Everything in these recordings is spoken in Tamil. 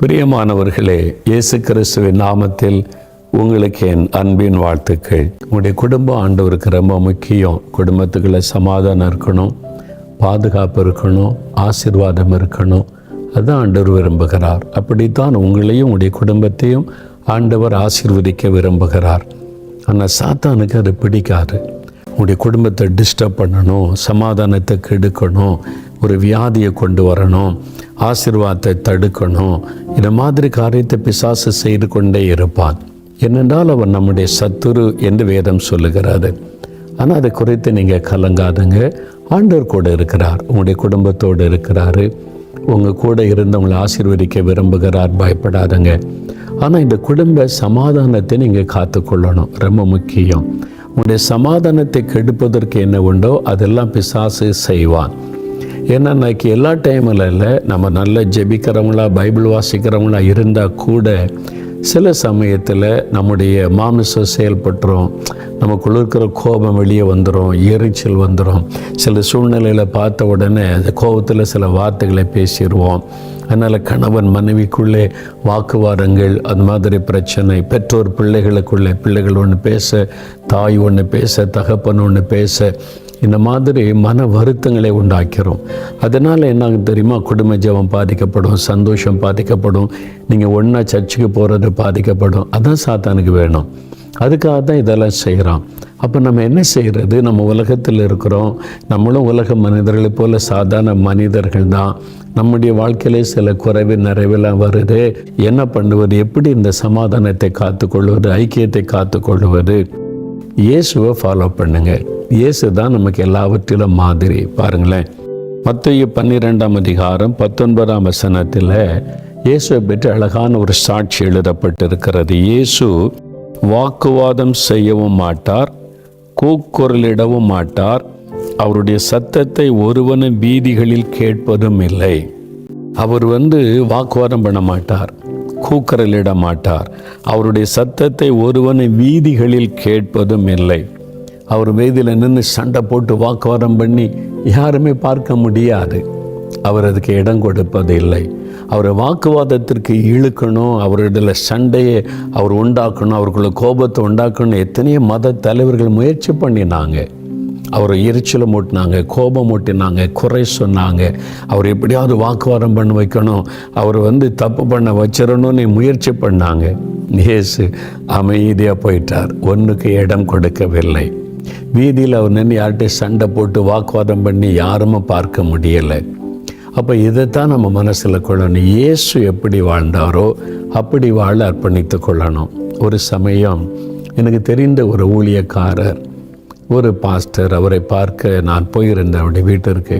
பிரியமானவர்களே, இயேசு கிறிஸ்துவின் நாமத்தில் உங்களுக்கு என் அன்பின் வாழ்த்துக்கள். உங்களுடைய குடும்பம் ஆண்டவருக்கு ரொம்ப முக்கியம். குடும்பத்துக்குள்ள சமாதானம் இருக்கணும், பாதுகாப்பு இருக்கணும், ஆசீர்வாதம் இருக்கணும். அதுதான் ஆண்டவர் விரும்புகிறார். அப்படித்தான் உங்களையும் உங்களுடைய குடும்பத்தையும் ஆண்டவர் ஆசீர்வதிக்க விரும்புகிறார். ஆனால் சாத்தானுக்கு அது பிடிக்காது. உங்களுடைய குடும்பத்தை டிஸ்டர்ப் பண்ணணும், சமாதானத்தை கெடுக்கணும், ஒரு வியாதியை கொண்டு வரணும், ஆசீர்வாதத்தை தடுக்கணும். இந்த மாதிரி காரியத்தை பிசாசு செய்து கொண்டே இருப்பான். ஏனென்றால் அவன் நம்முடைய சத்துரு என்று வேதம் சொல்லுகிறாரு. ஆனால் அதை குறித்து நீங்கள் கலங்காதுங்க. ஆண்டவர் கூட இருக்கிறார், உங்களுடைய குடும்பத்தோடு இருக்கிறாரு, உங்கள் கூட இருந்தவங்களை ஆசீர்வதிக்க விரும்புகிறார். பயப்படாதுங்க. ஆனால் இந்த குடும்ப சமாதானத்தை நீங்கள் காத்துக்கொள்ளணும், ரொம்ப முக்கியம். உங்களுடைய சமாதானத்தை கெடுப்பதற்கு என்ன உண்டோ அதெல்லாம் பிசாசு செய்வான். ஏன்னா இன்னைக்கு எல்லா டைமில் இல்லை, நம்ம நல்ல ஜெபிக்கிறவங்களா பைபிள் வாசிக்கிறவங்களா இருந்தால் கூட சில சமயத்தில் நம்முடைய மாமிசம் செயல்பட்டுரும், நமக்குள்ள இருக்கிற கோபம் வெளியே வந்துடும், எரிச்சல் வந்துடும். சில சூழ்நிலையில் பார்த்த உடனே அந்த கோபத்தில் சில வார்த்தைகளை பேசிடுவோம். அதனால் கணவன் மனைவிக்குள்ளே வாக்குவாதங்கள், அந்த மாதிரி பிரச்சனை, பெற்றோர் பிள்ளைகளுக்குள்ளே, பிள்ளைகள் ஒன்று பேச, தாய் ஒன்று பேச, தகப்பன் ஒன்று பேச, இந்த மாதிரி மன வருத்தங்களை உண்டாக்கிறோம். அதனால் என்ன தெரியுமா, குடும்ப ஜெபம் பாதிக்கப்படும், சந்தோஷம் பாதிக்கப்படும், நீங்கள் ஒன்றா சர்ச்சுக்கு போகிறது பாதிக்கப்படும். அதான் சாத்தானுக்கு வேணும். அதுக்காக தான் இதெல்லாம் செய்கிறோம். அப்போ நம்ம என்ன செய்கிறது? நம்ம உலகத்தில் இருக்கிறோம், நம்மளும் உலக மனிதர்களை போல் சாதாரண மனிதர்கள் தான். நம்முடைய வாழ்க்கையிலே சில குறைவு நிறைவெல்லாம் வருது. என்ன பண்ணுவது? எப்படி இந்த சமாதானத்தை காத்துக்கொள்வது, ஐக்கியத்தை காத்துக்கொள்வது? இயேசுவை ஃபாலோ பண்ணுங்க. இயேசு தான் நமக்கு எல்லாவற்றிலும் மாதிரி. பாருங்களேன், மத்தேயு 12:19 இயேசுவை பற்றி அழகான ஒரு சாட்சி எழுதப்பட்டிருக்கிறது. இயேசு வாக்குவாதம் செய்யவும் மாட்டார், கூக்குரலிடவும் மாட்டார், அவருடைய சத்தத்தை ஒருவனும் வீதிகளில் கேட்பதும் இல்லை. அவர் வாக்குவாதம் பண்ண மாட்டார், கூக்குரலிட மாட்டார், அவருடைய சத்தத்தை ஒருவனை வீதிகளில் கேட்பதும் இல்லை. அவர் வீதியில் நின்று சண்டை போட்டு வாக்குவாதம் பண்ணி யாருமே பார்க்க முடியாது. அவர் அதுக்கு இடம் கொடுப்பது இல்லை. அவரை வாக்குவாதத்திற்கு இழுக்கணும், அவரிடல சண்டையை அவர் உண்டாக்கணும், அவருக்குள்ள கோபத்தை உண்டாக்கணும். எத்தனையோ மத தலைவர்கள் முயற்சி பண்ணினாங்க. அவரை எரிச்சலை மூட்டினாங்க, கோபம் மூட்டினாங்க, குறை சொன்னாங்க. அவர் எப்படியாவது வாக்குவாதம் பண்ண வைக்கணும், அவர் தப்பு பண்ண வச்சிடணும்னு முயற்சி பண்ணாங்க. இயேசு அமைதியாக போயிட்டார், ஒன்றுக்கு இடம் கொடுக்கவில்லை. வீதியில் அவர் நின்று யார்கிட்ட சண்டை போட்டு வாக்குவாதம் பண்ணி யாருமே பார்க்க முடியலை. அப்போ இதைத்தான் நம்ம மனசில் கொள்ளணும். இயேசு எப்படி வாழ்ந்தாரோ அப்படி வாழ அர்ப்பணித்து கொள்ளணும். ஒரு சமயம் எனக்கு தெரிந்த ஒரு ஊழியக்காரர், ஒரு பாஸ்டர், அவரை பார்க்க நான் போயிருந்தேன். அவருடைய வீட்டிற்கு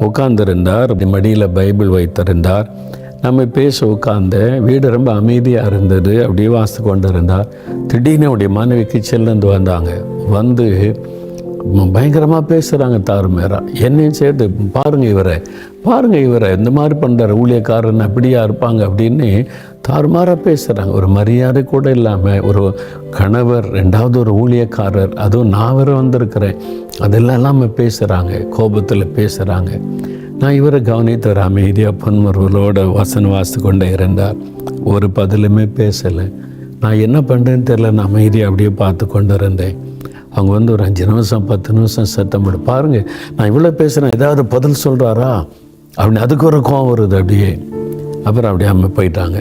உட்கார்ந்திருந்தார், மடியில் பைபிள் வைத்திருந்தார். நம்ம பேச உட்கார்ந்த வீடு ரொம்ப அமைதியாக இருந்தது. அப்படியே வாசித்து கொண்டு இருந்தார். திடீர்னு அவருடைய மனைவி கிச்சன்லேருந்து வந்தாங்க. பயங்கரமாக பேசுகிறாங்க, தாறுமாறா. என்னையும் சேர்த்து பாருங்கள் இவரை இந்த மாதிரி பண்ணுறாரு, ஊழியக்காரன் அப்படியா இருப்பாங்க அப்படின்னு தாறுமாறாக பேசுகிறாங்க. ஒரு மரியாதை கூட இல்லாமல், ஒரு கணவர், ரெண்டாவது ஒரு ஊழியக்காரர், அதுவும் நான் வேறு வந்திருக்கிறேன், அதெல்லாம் இல்லாமல் பேசுகிறாங்க, கோபத்தில் பேசுகிறாங்க. நான் இவரை கவனித்தவர் அமைதியாக பொன்முருவலோட வசனம் வாசித்து கொண்டே இருந்தார். ஒரு பதிலுமே பேசலை. நான் என்ன பண்ணுறேன்னு தெரியல, நான் அமைதியாக அப்படியே பார்த்து கொண்டு இருந்தேன். அவங்க ஒரு 5 நிமிஷம் 10 நிமிஷம் சத்தம் போட்டு, பாருங்கள் நான் இவ்வளோ பேசுகிறேன், ஏதாவது பதில் சொல்கிறாரா அப்படின்னு அதுக்கு ஒரு கோவம் வருது அப்படியே. அப்புறம் அப்படியே அம்மா போயிட்டாங்க,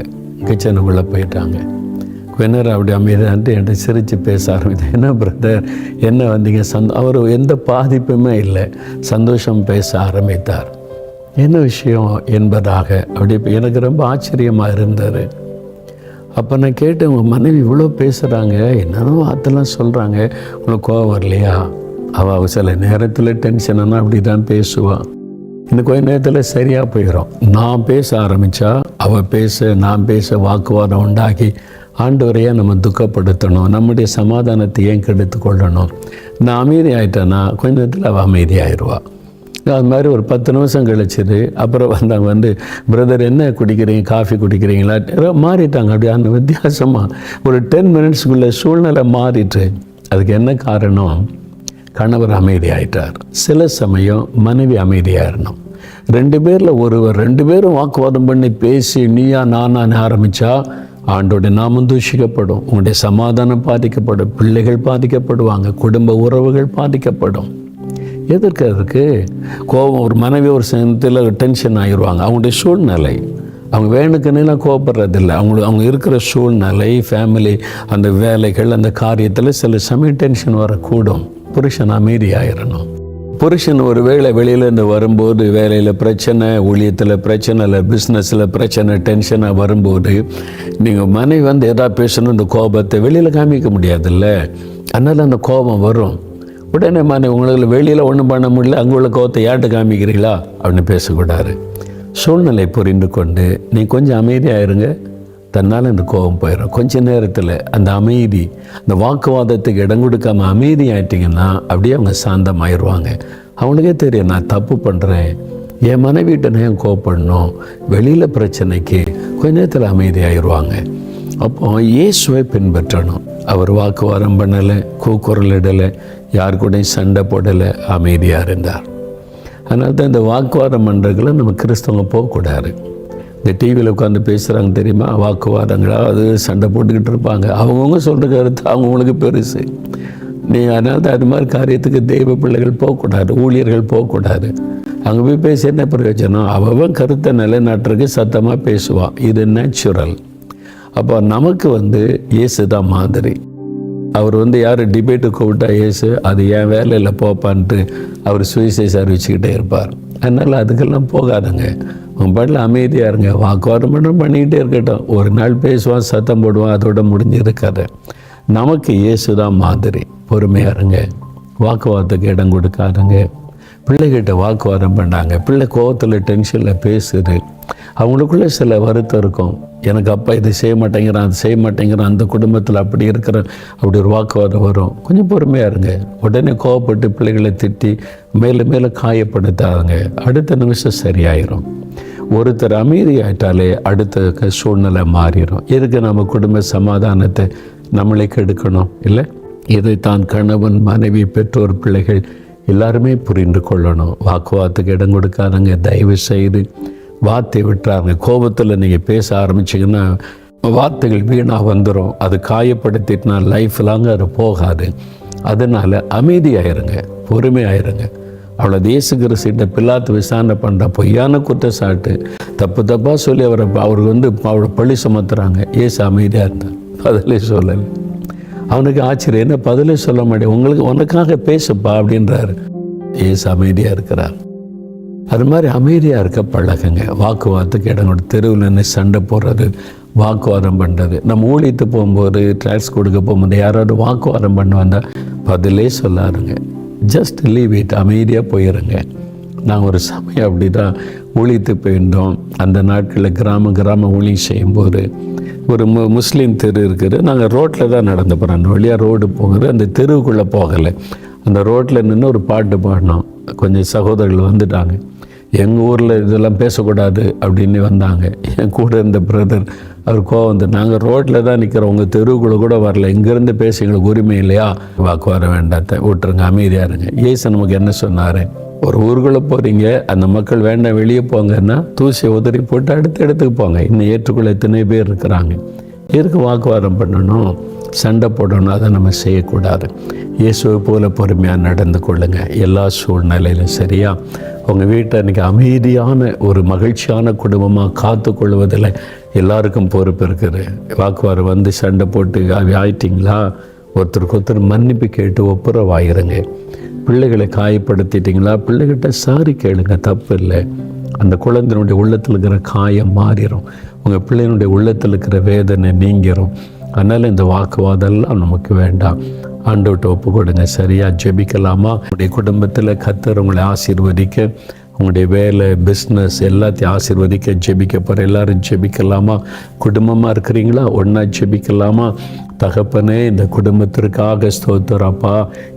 கிச்சனுக்குள்ளே போயிட்டாங்க. கொஞ்ச நேரம் அப்படி அமைதியான்ட்டு என்கிட்ட சிரித்து பேச ஆரம்பித்தேன். என்ன பிரதர், என்ன வந்தீங்க? அவர் எந்த பாதிப்புமே இல்லை, சந்தோஷம் பேச ஆரம்பித்தார். என்ன விஷயம் என்பதாக அப்படி எனக்கு ரொம்ப ஆச்சரியமாக இருந்தார். அப்போ நான் கேட்டேன், உங்கள் மனைவி இவ்வளோ பேசுகிறாங்க, என்னென்னோ வார்த்தைலாம் சொல்கிறாங்க, உங்களுக்கு கோவம் வரலையா? அவள் சில நேரத்தில் டென்ஷனானா அப்படி தான் பேசுவாள். இந்த கொஞ்ச நேரத்தில் சரியாக போயிடும். நான் பேச ஆரம்பித்தா அவள் பேச, நான் பேச, வாக்குவாதம் உண்டாக்கி ஆண்டவரையே நம்ம துக்கப்படுத்தணும், நம்முடைய சமாதானத்தை ஏன் கெடுத்து கொள்ளணும்? நான் அமைதி ஆகிட்டேன்னா கொஞ்ச நேரத்தில் அவள் அமைதியாகிடுவாள். அது மாதிரி ஒரு 10 நிமிஷம் கழிச்சிது. அப்புறம் வந்தாங்க, பிரதர் என்ன குடிக்கிறீங்க, காஃபி குடிக்கிறீங்களா? மாறிட்டாங்க. அப்படியே அந்த வித்தியாசமாக ஒரு 10 மினிட்ஸுக்குள்ளே சூழ்நிலை மாறிட்டு. அதுக்கு என்ன காரணம்? கணவர் அமைதியாயிட்டார். சில சமயம் மனைவி அமைதியாகிடணும். 2 பேரில் ஒருவர் 2 பேரும் வாக்குவாதம் பண்ணி பேசி நீயா நானான்னு ஆரம்பித்தா ஆண்டோடைய நாமம் தூஷிக்கப்படும், உங்களுடைய சமாதானம் பாதிக்கப்படும், பிள்ளைகள் பாதிக்கப்படுவாங்க, குடும்ப உறவுகள் பாதிக்கப்படும். எதற்கு அதுக்கு கோபம்? ஒரு மனைவி ஒரு சமயத்தில் டென்ஷன் ஆகிடுவாங்க. அவங்களுடைய சூழ்நிலை, அவங்க வேணுக்குன்னெல்லாம் கோபப்படுறதில்லை. அவங்க இருக்கிற சூழ்நிலை, ஃபேமிலி, அந்த வேலைகள், அந்த காரியத்தில் சில சமயம் டென்ஷன் வரக்கூடும். புருஷன் அமைதி ஆயிடணும். புருஷன் ஒரு வேளை வெளியிலேருந்து வரும்போது வேலையில் பிரச்சனை, ஊழியத்தில் பிரச்சனை, இல்லை பிஸ்னஸில் பிரச்சனை, டென்ஷனாக வரும்போது நீங்கள் மனைவி வந்து எதாவது பேசணும், இந்த கோபத்தை வெளியில் காமிக்க முடியாதுல்ல. அதனால் அந்த கோபம் வரும். உடனே உங்களுக்கு வெளியில் ஒன்றும் பண்ண முடியல, அங்கே உள்ள கோபத்தை யார்கிட்ட காமிக்கிறீங்களா அப்படின்னு பேசக்கூடாது. சூழ்நிலை புரிந்து கொண்டு நீ கொஞ்சம் அமைதியாக இருங்க, தன்னால் அந்த கோபம் போயிடும். கொஞ்ச நேரத்தில் அந்த அமைதி, அந்த வாக்குவாதத்துக்கு இடம் கொடுக்காமல் அமைதி ஆயிட்டிங்கன்னா அப்படியே அவங்க சாந்தமாயிடுவாங்க. அவங்களுக்கே தெரியும் நான் தப்பு பண்ணுறேன், என் மனைவிட்ட நான் கோபப்படணும், வெளியில் பிரச்சனைக்கு கொஞ்ச நேரத்தில் அமைதி ஆயிடுவாங்க. அப்போ இயேசுவை பின்பற்றணும். அவர் வாக்குவாதம் பண்ணலை, கூக்குரல் இடலை, யார் கூடயும் சண்டை போடலை, அமைதியாக இருந்தார். அதனால தான் இந்த வாக்குவாதம் பண்ணுறதுல நம்ம கிறிஸ்தவங்க போகக்கூடாது. இந்த டிவியில் உட்காந்து பேசுகிறாங்க தெரியுமா, வாக்குவாதங்களா, அது சண்டை போட்டுக்கிட்டு இருப்பாங்க. அவங்கவுங்க சொல்கிற கருத்து அவங்கவுங்களுக்கு பெருசு. அதனால தான் அது மாதிரி காரியத்துக்கு தெய்வ பிள்ளைகள் போகக்கூடாது, ஊழியர்கள் போகக்கூடாது. அங்கே போய் பேசி என்ன பிரயோஜனம்? அவன் கருத்தை நிலைநாட்டுறதுக்கு சத்தமாக பேசுவான். இது நேச்சுரல். அப்போ நமக்கு இயேசு தான் மாதிரி. அவர் யார் டிபேட்டு கூப்பிட்டா இயேசு அது என் வேலையில் போப்பான்ட்டு அவர் சுவிசேஷம் அறிவிச்சுக்கிட்டே இருப்பார். அதனால் அதுக்கெல்லாம் போகாதுங்க. உங்கள் பாட்டில் அமைதியாக இருங்க. வாக்குவாதம் பண்ணிக்கிட்டே இருக்கட்டும். ஒரு நாள் பேசுவான், சத்தம் போடுவான், அதோட முடிஞ்சிருக்காது. நமக்கு இயேசு தான் மாதிரி. பொறுமையாக இருங்க, வாக்குவாதத்துக்கு இடம் கொடுக்காதுங்க. பிள்ளைகிட்ட வாக்குவாதம் பண்ணாங்க, பிள்ளை கோவத்தில் டென்ஷனில் பேசுது, அவங்களுக்குள்ளே சில வருத்தம் இருக்கும். எனக்கு அப்பா இதை செய்ய மாட்டேங்கிறான், அது செய்ய மாட்டேங்கிறான், அந்த குடும்பத்தில் அப்படி இருக்கிற அப்படி ஒரு வாக்குவாதம் வரும். கொஞ்சம் பொறுமையாக இருங்க. உடனே கோவப்பட்டு பிள்ளைகளை திட்டி மேலே மேலே காயப்படுத்தாங்க. அடுத்த நிமிஷம் சரியாயிரும். ஒருத்தர் அமைதியாயிட்டாலே அடுத்த சூழ்நிலை மாறிடும். எதுக்கு நம்ம குடும்ப சமாதானத்தை நம்மளே கெடுக்கணும்? இல்லை, இதைத்தான் கணவன், மனைவி, பெற்றோர், பிள்ளைகள் எல்லாருமே புரிந்து கொள்ளணும். வாக்குவாதத்துக்கு இடம் கொடுக்காதங்க. தயவு செய்து வார்த்தை விட்டுறாங்க. கோபத்தில் நீங்கள் பேச ஆரம்பிச்சிங்கன்னா வார்த்தைகள் வீணாக வந்துடும். அது காயப்படுத்திட்டுனா லைஃப் லாங் அது போகாது. அதனால் அமைதியாயிருங்க, பொறுமையாயிருங்க. அவளை இயேசு கிறிஸ்துட்ட பிலாத்து விசாரணை பண்ணுற பொய்யான குற்றச்சாட்டு தப்பாக சொல்லி அவருக்கு அவளை பழி சுமத்துறாங்க. இயேசு அமைதியாக இருந்தார், பதிலே சொல்லலை. அவனுக்கு ஆச்சரியம், என்ன பதிலே சொல்ல மாட்டேன், உனக்காக பேசுப்பா அப்படின்றாரு. இயேசு அமைதியாக இருக்கிறார். அது மாதிரி அமைதியாக இருக்க பழகுங்க. வாக்குவாதத்துக்கு இடம் கொடுத்து தெருவில் நின்று சண்டை போடுறது, வாக்குவாதம் பண்ணுறது. நம்ம ஊழியத்து போகும்போது, ட்ராக்ஸ் கொடுக்க போகும்போது யாராவது வாக்குவாதம் பண்ண வந்தால் பதிலே சொல்லாருங்க. ஜஸ்ட் லீவ் இட், அமைதியாக போயிடுங்க. நாங்கள் ஒரு சமயம் அப்படி தான் ஊழியத்து போயிருந்தோம். அந்த நாட்களில் கிராம ஊழியம் செய்யும்போது ஒரு முஸ்லீம் தெரு இருக்குது. நாங்கள் ரோட்டில் தான் நடந்து போகிறோம். அந்த வழியாக ரோடு போகுது, அந்த தெருவுக்குள்ளே போகலை. அந்த ரோட்டில் நின்று ஒரு பாட்டு பாடினோம். கொஞ்சம் சகோதரர்கள் வந்துட்டாங்க. எங்கள் ஊரில் இதெல்லாம் பேசக்கூடாது அப்படின்னு வந்தாங்க. என் கூட இருந்த பிரதர் அவர் கோவம் நாங்கள் ரோட்டில் தான் நிற்கிறோம், உங்கள் தெருவுக்குள்ளே கூட வரல, இங்கேருந்து பேச எங்களுக்கு உரிமை இல்லையா? வாக்கு வர வேண்டாத்த விட்டுருங்க, அமைதியாக இருங்க. இயேசு நமக்கு என்ன சொன்னார்? ஒரு ஊருக்குள்ளே போகிறீங்க, அந்த மக்கள் வேண்டாம் வெளியே போங்கன்னா தூசியை உதறி போட்டு அடுத்த இடத்துக்கு போங்க. இன்னும் ஏற்றுக்குள்ள எத்தனை பேர் இருக்கிறாங்க. எதுக்கு வாக்குவாதம் பண்ணணும், சண்டை போடணும்? அதை நம்ம செய்யக்கூடாது. இயேசுவை போல பொறுமையாக நடந்து கொள்ளுங்க எல்லா சூழ்நிலையிலும். சரியா? உங்கள் வீட்டை இன்றைக்கி அமைதியான ஒரு மகிழ்ச்சியான குடும்பமாக காத்து கொள்வதில் எல்லாருக்கும் பொறுப்பு இருக்குது. வாக்குவாதம் சண்டை போட்டு ஆயிட்டிங்களா, ஒருத்தருக்கு ஒருத்தர் மன்னிப்பு கேட்டு ஒப்புரவாயிருங்க. பிள்ளைகளை காயப்படுத்திட்டிங்களா, பிள்ளைகிட்ட சாரி கேளுங்க, தப்பு இல்லை. அந்த குழந்தையினுடைய உள்ளத்தில் இருக்கிற காயம் மாறிடும், உங்கள் பிள்ளையினுடைய உள்ளத்தில் இருக்கிற வேதனை நீங்கிடும். அதனால் இந்த வாக்குவாதெல்லாம் நமக்கு வேண்டாம். ஆண்டவர்கிட்ட ஒப்பு கொடுங்க. சரியாக ஜெபிக்கலாமா? உங்களுடைய குடும்பத்தில் கர்த்தர் உங்களை ஆசீர்வதிக்க, உங்களுடைய வேலை, பிஸ்னஸ் எல்லாத்தையும் ஆசீர்வதிக்க ஜெபிக்க போகிற எல்லாரும் ஜெபிக்கலாமா? குடும்பமாக இருக்கிறீங்களா? ஒன்றா ஜெபிக்கலாமா? தகப்பனே, இந்த குடும்பத்திற்காக ஸ்தோத்திரப்பா.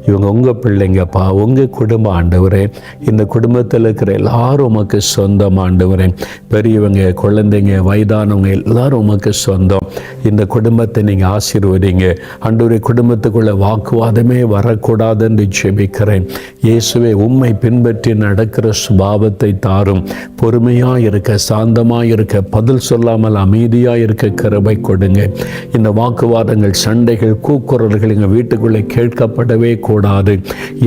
இவங்க உங்கள் பிள்ளைங்கப்பா, உங்கள் குடும்ப ஆண்டவரே. இந்த குடும்பத்தில் இருக்கிற எல்லாரும் உமக்கு சொந்தம் ஆண்டவரே. பெரியவங்க, குழந்தைங்க, வயதானவங்க எல்லாரும் உமக்கு சொந்தம். இந்த குடும்பத்தை நீங்கள் ஆசீர்வதிங்க ஆண்டவரே. குடும்பத்துக்குள்ள வாக்குவாதமே வரக்கூடாதுன்னு ஜெபிக்கிறேன். இயேசுவே, உம்மை பின்பற்றி நடக்கிற சுபாவத்தை தாரும். பொறுமையாக இருக்க, சாந்தமாக இருக்க, பதில் சொல்லாமல் அமைதியாக இருக்க கிருபை கொடுங்க. இந்த வாக்குவாதங்கள், சண்டைகள், கூக்குரல்கள் எங்கள் வீட்டுக்குள்ளே கேட்கப்படவே கூடாது.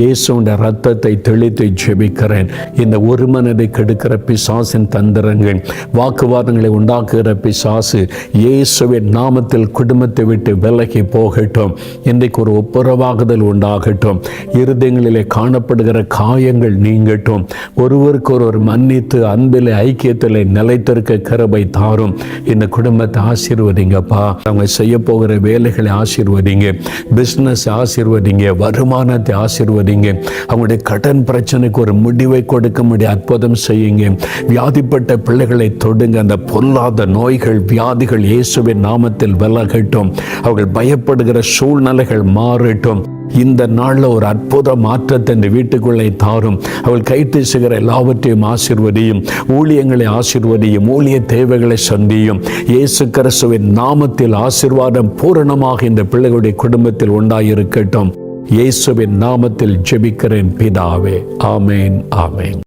இயேசுவின் ரத்தத்தை தெளித்து ஜெபிக்கிறேன். இந்த ஒரு மனதை கெடுக்கிற பிசாசின் தந்திரங்கள், வாக்குவாதங்களை உண்டாக்குகிற பிசாசு இயேசுவின் நாமத்தில் குடும்பத்தை விட்டு விலகி போகட்டும். இன்றைக்கு ஒரு ஒப்புரவாகுதல் உண்டாகட்டும். இருதயங்களிலே காணப்படுகிற காயங்கள் நீங்கட்டும். ஒருவருக்கு ஒருவர் மன்னித்து அன்பிலே ஐக்கியத்திலே நிலைத்திருக்க கிருபை தாரும். இந்த குடும்பத்தை ஆசீர்வதிங்கப்பா. அவங்க செய்ய போகிற வேலைகளை ஆசீர்வதிங்க, பிஸ்னஸ் ஆசீர்வதிங்க, வருமானத்தை ஆசீர்வதிங்க. அவங்களுடைய கடன் பிரச்சனைக்கு ஒரு முடிவை கொடுக்க முடிய அற்புதம் செய்யுங்க. வியாதிப்பட்ட பிள்ளைகளை தொடுங்க. அந்த பொல்லாத நோய்கள், வியாதிகள் இயேசுவின் நாமத்தில் விலகட்டும். அவர்கள் பயப்படுகிற சூழ்நிலைகள் மாறட்டும். இந்த நாளில் ஒரு அற்புத மாற்றத்தை இந்த வீட்டுக்குள்ளே தாரும். அவள் கைட்டு செய்கிற எல்லாவற்றையும் ஆசீர்வதியும். ஊழியங்களை ஆசீர்வதியும். ஊழிய தேவைகளை சந்தியும். இயேசு கிறிஸ்துவின் நாமத்தில் ஆசீர்வாதம் பூரணமாக இந்த பிள்ளைகளுடைய குடும்பத்தில் உண்டாயிருக்கட்டும். இயேசுவின் நாமத்தில் ஜெபிக்கிறேன் பிதாவே. ஆமேன், ஆமேன்.